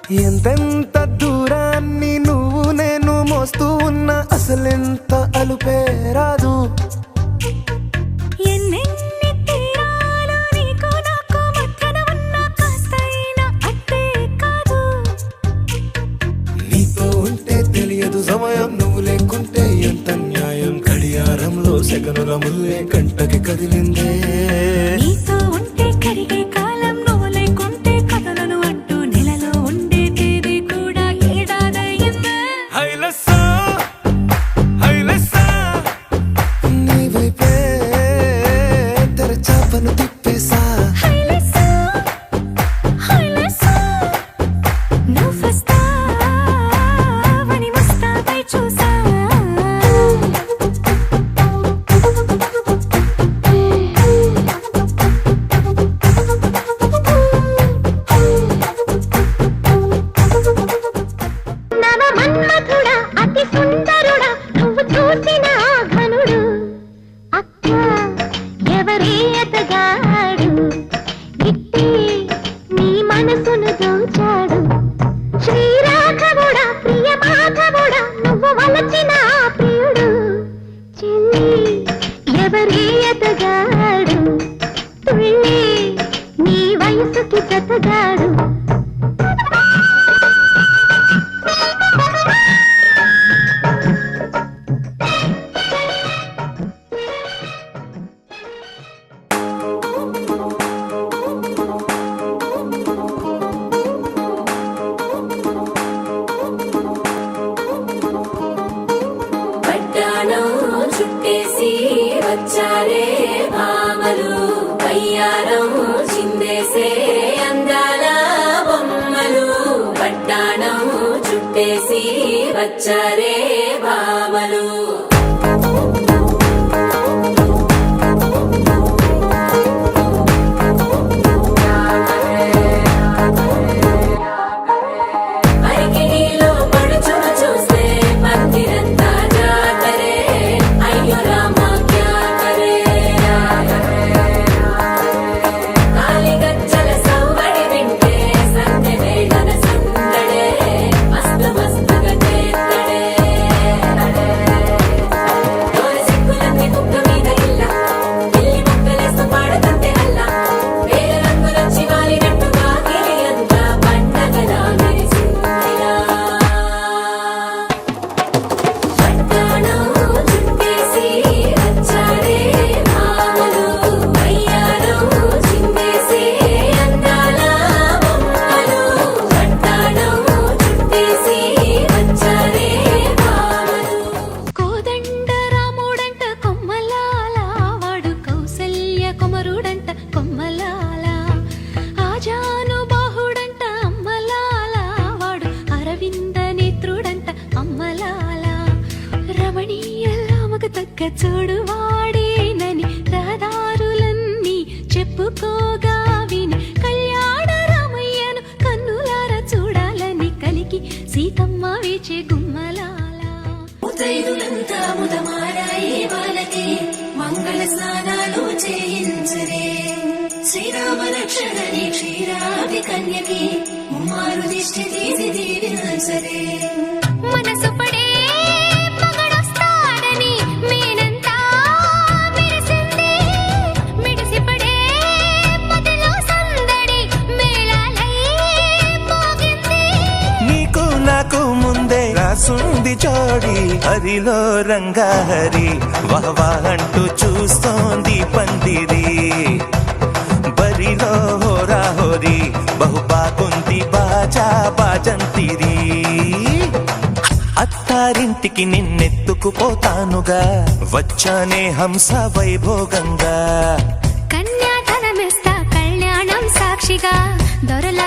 ఎంతెంత దూరాన్ని నువ్వు నేను మోస్తూ ఉన్నా అసలెంత అలుపే రాదు. ఎన్నెన్ని తీరాలు నీకు నాకు మధ్యన ఉన్నా కాస్తైనా అట్టే కాదు. నీతో ఉంటే తెలియదు సమయం, నువ్వు లేకుంటే ఎంత న్యాయం. గడియారంలో సెకనుల ముల్లే కంటకి కదిలిందే. నీతో ఉంటే కరిగే కాలం, నువ్వు లేకుంటే కథలను అంటూ నెలలో ఉండే తేదీ కూడా ఏడాదయ్యిందే. హైలెస్సా హైలెస్సా నీ వైపే తెరచాపను తిప్పేసా. హైలెస్సా హైలెస్సా నువ్వు వస్తావని ముస్తాబై చూసా. నవ మన్మథుడా అతి సుందరుడా నువ్వు చూసిన ఘనుడు. అక్క ఎవరే అతగాడు ఇట్టే నీ మనసును దోచాడు. శ్రీరాఘవుడా ప్రియ మాధవుడా నువ్వు వలచిన ప్రియుడు. చెల్లి ఎవరే అతగాడు తుళ్ళి నీ వయసుకి జతగాడు. పట్టాణం చుట్టేసి వచ్చారే భామలు, వయ్యారం చిందేసే అందాల బొమ్మలు. పట్టాణం చుట్టేసి వచ్చారే భామలు. అరికిణీలో పడుచును చూస్తే పందిరంతా జాతరే. అయ్యో రామా క్యా కరే. కాలిగజ్జల సవ్వడి వింటే సందె వేళన సందడే. మస్తు మస్తుగా చేత్తడే. డోరి సిక్కులన్నీ కుక్క మీద ఇల్ల, పిల్లి ముక్కలేస్తూ పాడుతుంటే అల్ల. వేల రంగులొచ్చి వాలినట్టుగా గిలియంతా పండగలా మెరిసిందిలా. పట్టాణం చుట్టేసి వచ్చారే భామలు, వయ్యారం చిందేసే అందాల బొమ్మలు. పట్టాణం చుట్టేసి వచ్చారే భామలు. కోదండ రాముడంట కొమ్మలాల, వాడు కౌసల్య కుమరుడంట కొమ్మలాల. ఆజాను బాహుడంట అమ్మలాల, వాడు అరవింద నేత్రుడంట అమ్మలాల. రమణీయలామకు తగ్గ చూడువాడేనని రహదారులన్నీ చెప్పుకోగా విని, కళ్యాణ రామయ్యను కన్నులార చూడాలని కలికి సీతమ్మ వేచే గుమ్మలాల. ముతైదులంతా ముదమారాయి వాళ్ళకి మంగళ స్నానాలు చేయించరే. శ్రీరామ రక్షణని క్షీరాది కన్యకి ముమ్మారు దిష్టి తీసి దీవించరే. మనసు పడే మగడొస్తాడని మేనంతా మెరిసింది. మిడిసిపడే మదిలో సందడి మేళాలై మోగింది. నీకు నాకు ముందే రాసుంది జోడి, హరిలో రంగాహరి వహవా అంటూ చూస్తోంది పందిరి. బరిలో హోరా హోరి బహుబాగుంది బాజా బాజంతిరి. అత్తారింటికి నిన్నెత్తుకుపోతానుగా, వచ్చానే హంస వైభోగంగా. కన్యాధనమిస్తా కళ్యాణం సాక్షిగా, దొరల